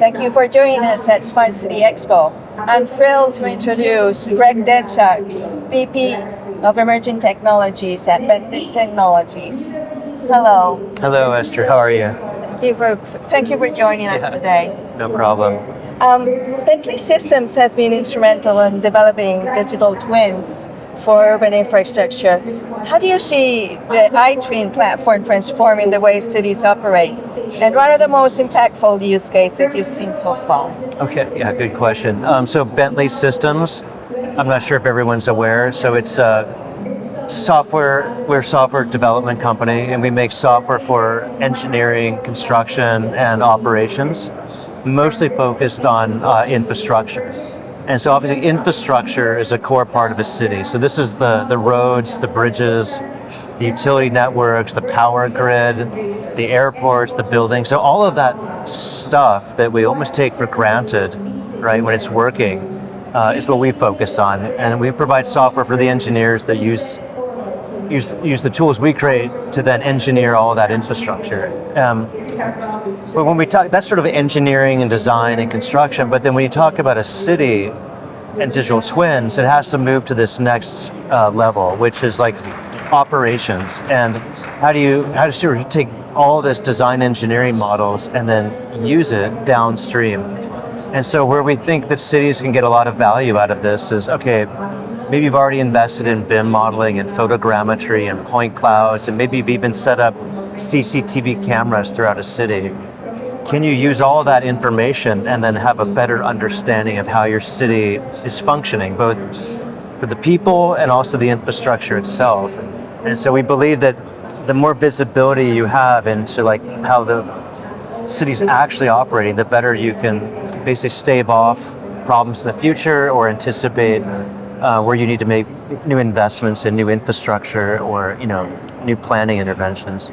Thank you for joining us at Smart City Expo. I'm thrilled to introduce Greg Demchak, VP of Emerging Technologies at Bentley Technologies. Hello. Hello, Esther. How are you? Thank you for joining us today. No problem. Bentley Systems has been instrumental in developing digital twins for urban infrastructure. How do you see the iTwin platform transforming the way cities operate? And what are the most impactful use cases you've seen so far? Okay, yeah, good question. So Bentley Systems, I'm not sure if everyone's aware, so it's a we're a software development company, and we make software for engineering, construction, and operations, mostly focused on infrastructure. And so obviously infrastructure is a core part of a city. So this is the roads, the bridges, the utility networks, the power grid, the airports, the buildings. So all of that stuff that we almost take for granted, right, when it's working, is what we focus on. And we provide software for the engineers that use the tools we create to then engineer all of that infrastructure. But when we talk, that's sort of engineering and design and construction, but then when you talk about a city and digital twins, it has to move to this next level, which is like operations. And how do you sort of take all this design engineering models and then use it downstream? And so where we think that cities can get a lot of value out of this is, okay, maybe you've already invested in BIM modeling and photogrammetry and point clouds, and maybe you've even set up CCTV cameras throughout a city. Can you use all of that information and then have a better understanding of how your city is functioning, both for the people and also the infrastructure itself? And so we believe that the more visibility you have into like how the city's actually operating, the better you can basically stave off problems in the future or anticipate where you need to make new investments in new infrastructure or new planning interventions.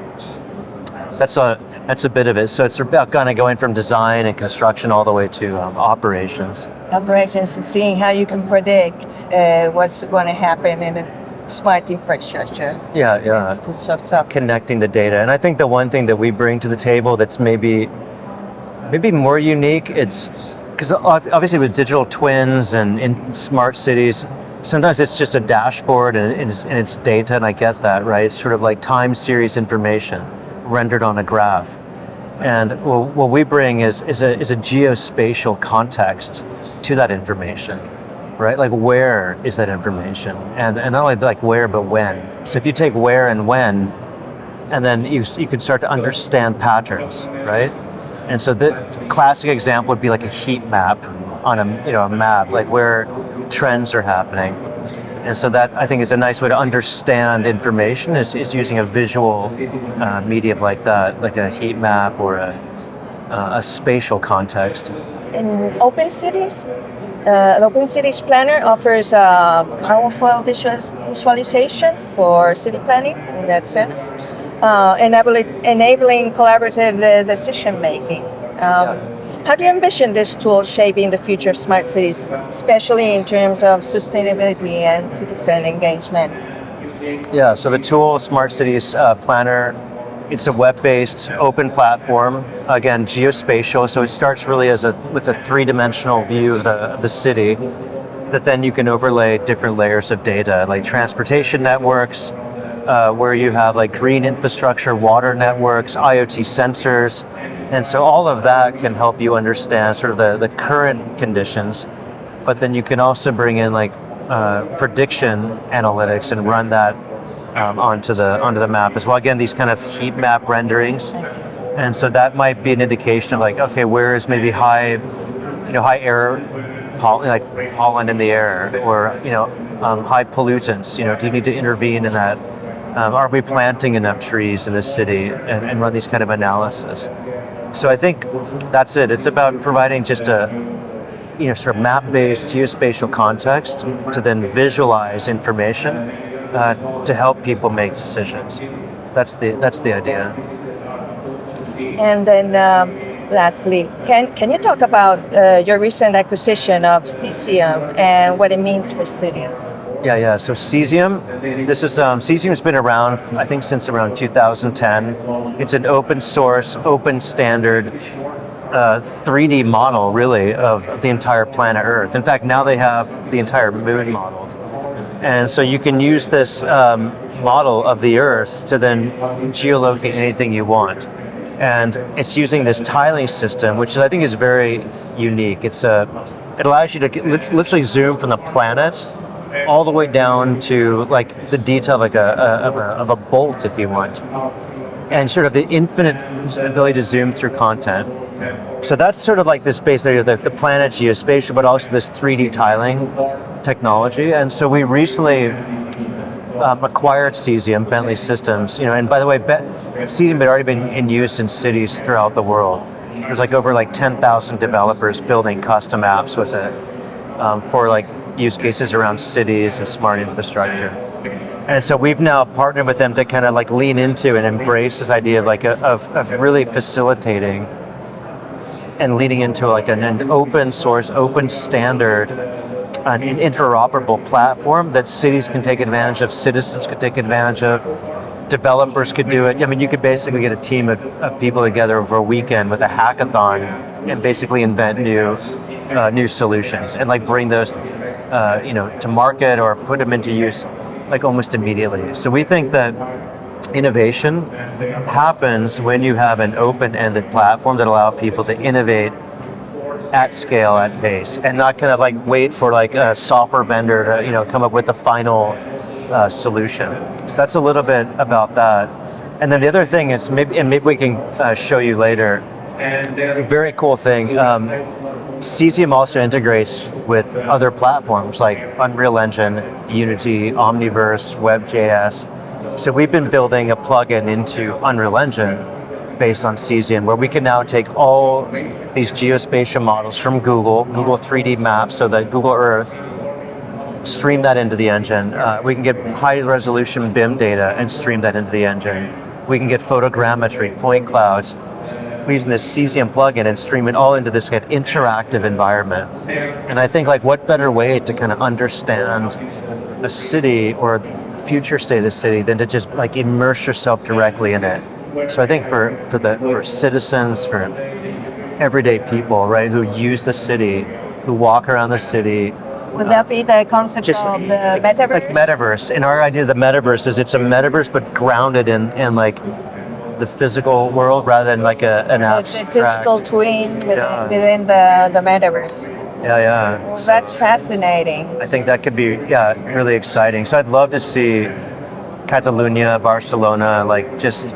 So that's a bit of it. So it's about kind of going from design and construction all the way to operations. Operations and seeing how you can predict what's going to happen in a smart infrastructure. Yeah. Connecting the data. And I think the one thing that we bring to the table that's maybe more unique, it's because obviously with digital twins and in smart cities, sometimes it's just a dashboard and it's data, and I get that, right? It's sort of like time series information rendered on a graph. And what we bring is a geospatial context to that information, right? Like where is that information? And not only like where, but when. So if you take where and when, and then you can start to understand patterns, right? And so the classic example would be like a heat map on a map, like where trends are happening. And so that I think is a nice way to understand information is using a visual medium like that, like a heat map or a spatial context. In OpenCities, OpenCities Planner offers a powerful visualization for city planning in that sense, enabling collaborative decision making. How do you envision this tool shaping the future of smart cities, especially in terms of sustainability and citizen engagement? Yeah, so the tool, Smart Cities Planner, it's a web-based open platform, again, geospatial, so it starts really with a three-dimensional view of the city that then you can overlay different layers of data, like transportation networks, where you have like green infrastructure, water networks, IoT sensors. And so all of that can help you understand sort of the current conditions, but then you can also bring in like prediction analytics and run that onto the map as well. Again, these kind of heat map renderings. And so that might be an indication of like, okay, where is maybe high air, like pollen in the air, or high pollutants. Do you need to intervene in that? Are we planting enough trees in this city, and run these kind of analysis? So I think that's it. It's about providing just a sort of map-based geospatial context to then visualize information to help people make decisions. That's the idea. And then lastly, can you talk about your recent acquisition of Cesium and what it means for cities? Yeah. So Cesium, Cesium's been around, I think, since around 2010. It's an open source, open standard 3D model, really, of the entire planet Earth. In fact, now they have the entire moon modeled. And so you can use this model of the Earth to then geolocate anything you want. And it's using this tiling system, which I think is very unique. It allows you to literally zoom from the planet all the way down to like the detail of a bolt, if you want, and sort of the infinite ability to zoom through content. So that's sort of like this space there, the planet geospatial, but also this 3D tiling technology. And so we recently acquired Cesium, Bentley Systems, and by the way, Cesium had already been in use in cities throughout the world. There's like over like 10,000 developers building custom apps with it for like use cases around cities and smart infrastructure. And so we've now partnered with them to kind of like lean into and embrace this idea of like of really facilitating and leading into like an open source, open standard, an interoperable platform that cities can take advantage of, citizens could take advantage of, developers could do it. I mean, you could basically get a team of people together over a weekend with a hackathon and basically invent new solutions and like bring those to market or put them into use like almost immediately. So we think that innovation happens when you have an open-ended platform that allows people to innovate at scale, at pace, and not kind of like wait for like a software vendor to come up with the final solution. So that's a little bit about that. And then the other thing is maybe we can show you later. Very cool thing. Cesium also integrates with other platforms like Unreal Engine, Unity, Omniverse, WebJS. So we've been building a plugin into Unreal Engine based on Cesium, where we can now take all these geospatial models from Google 3D Maps, so that Google Earth, stream that into the engine. We can get high resolution BIM data and stream that into the engine. We can get photogrammetry, point clouds, using this Cesium plugin and stream it all into this kind of interactive environment. And I think like what better way to kind of understand a city or future state of the city than to just like immerse yourself directly in it. So I think for citizens, for everyday people, right, who use the city, who walk around the city. Would that be the concept of the metaverse? Like metaverse. And our idea of the metaverse is it's a metaverse but grounded in like the physical world rather than like an abstract. It's a digital twin within the metaverse. Yeah. Well, that's fascinating. I think that could be really exciting. So I'd love to see Catalonia, Barcelona, like just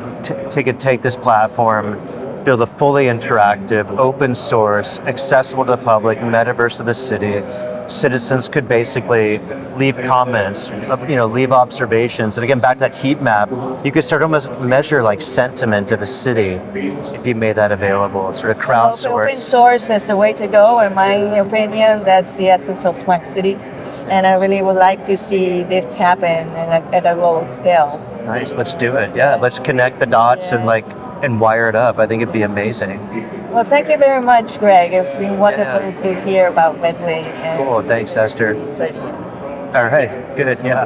take this platform, build a fully interactive, open source, accessible to the public metaverse of the city. Citizens could basically leave comments, leave observations. And again, back to that heat map, you could start almost measure like sentiment of a city if you made that available, sort of crowdsource. Open source is the way to go, in my opinion. That's the essence of smart cities. And I really would like to see this happen at a global scale. Nice, let's do it. Yeah, let's connect the dots and wire it up. I think it'd be amazing. Well, thank you very much, Greg. It's been wonderful to hear about Bentley. Cool, thanks, Esther. So, yes. All right, good, yeah.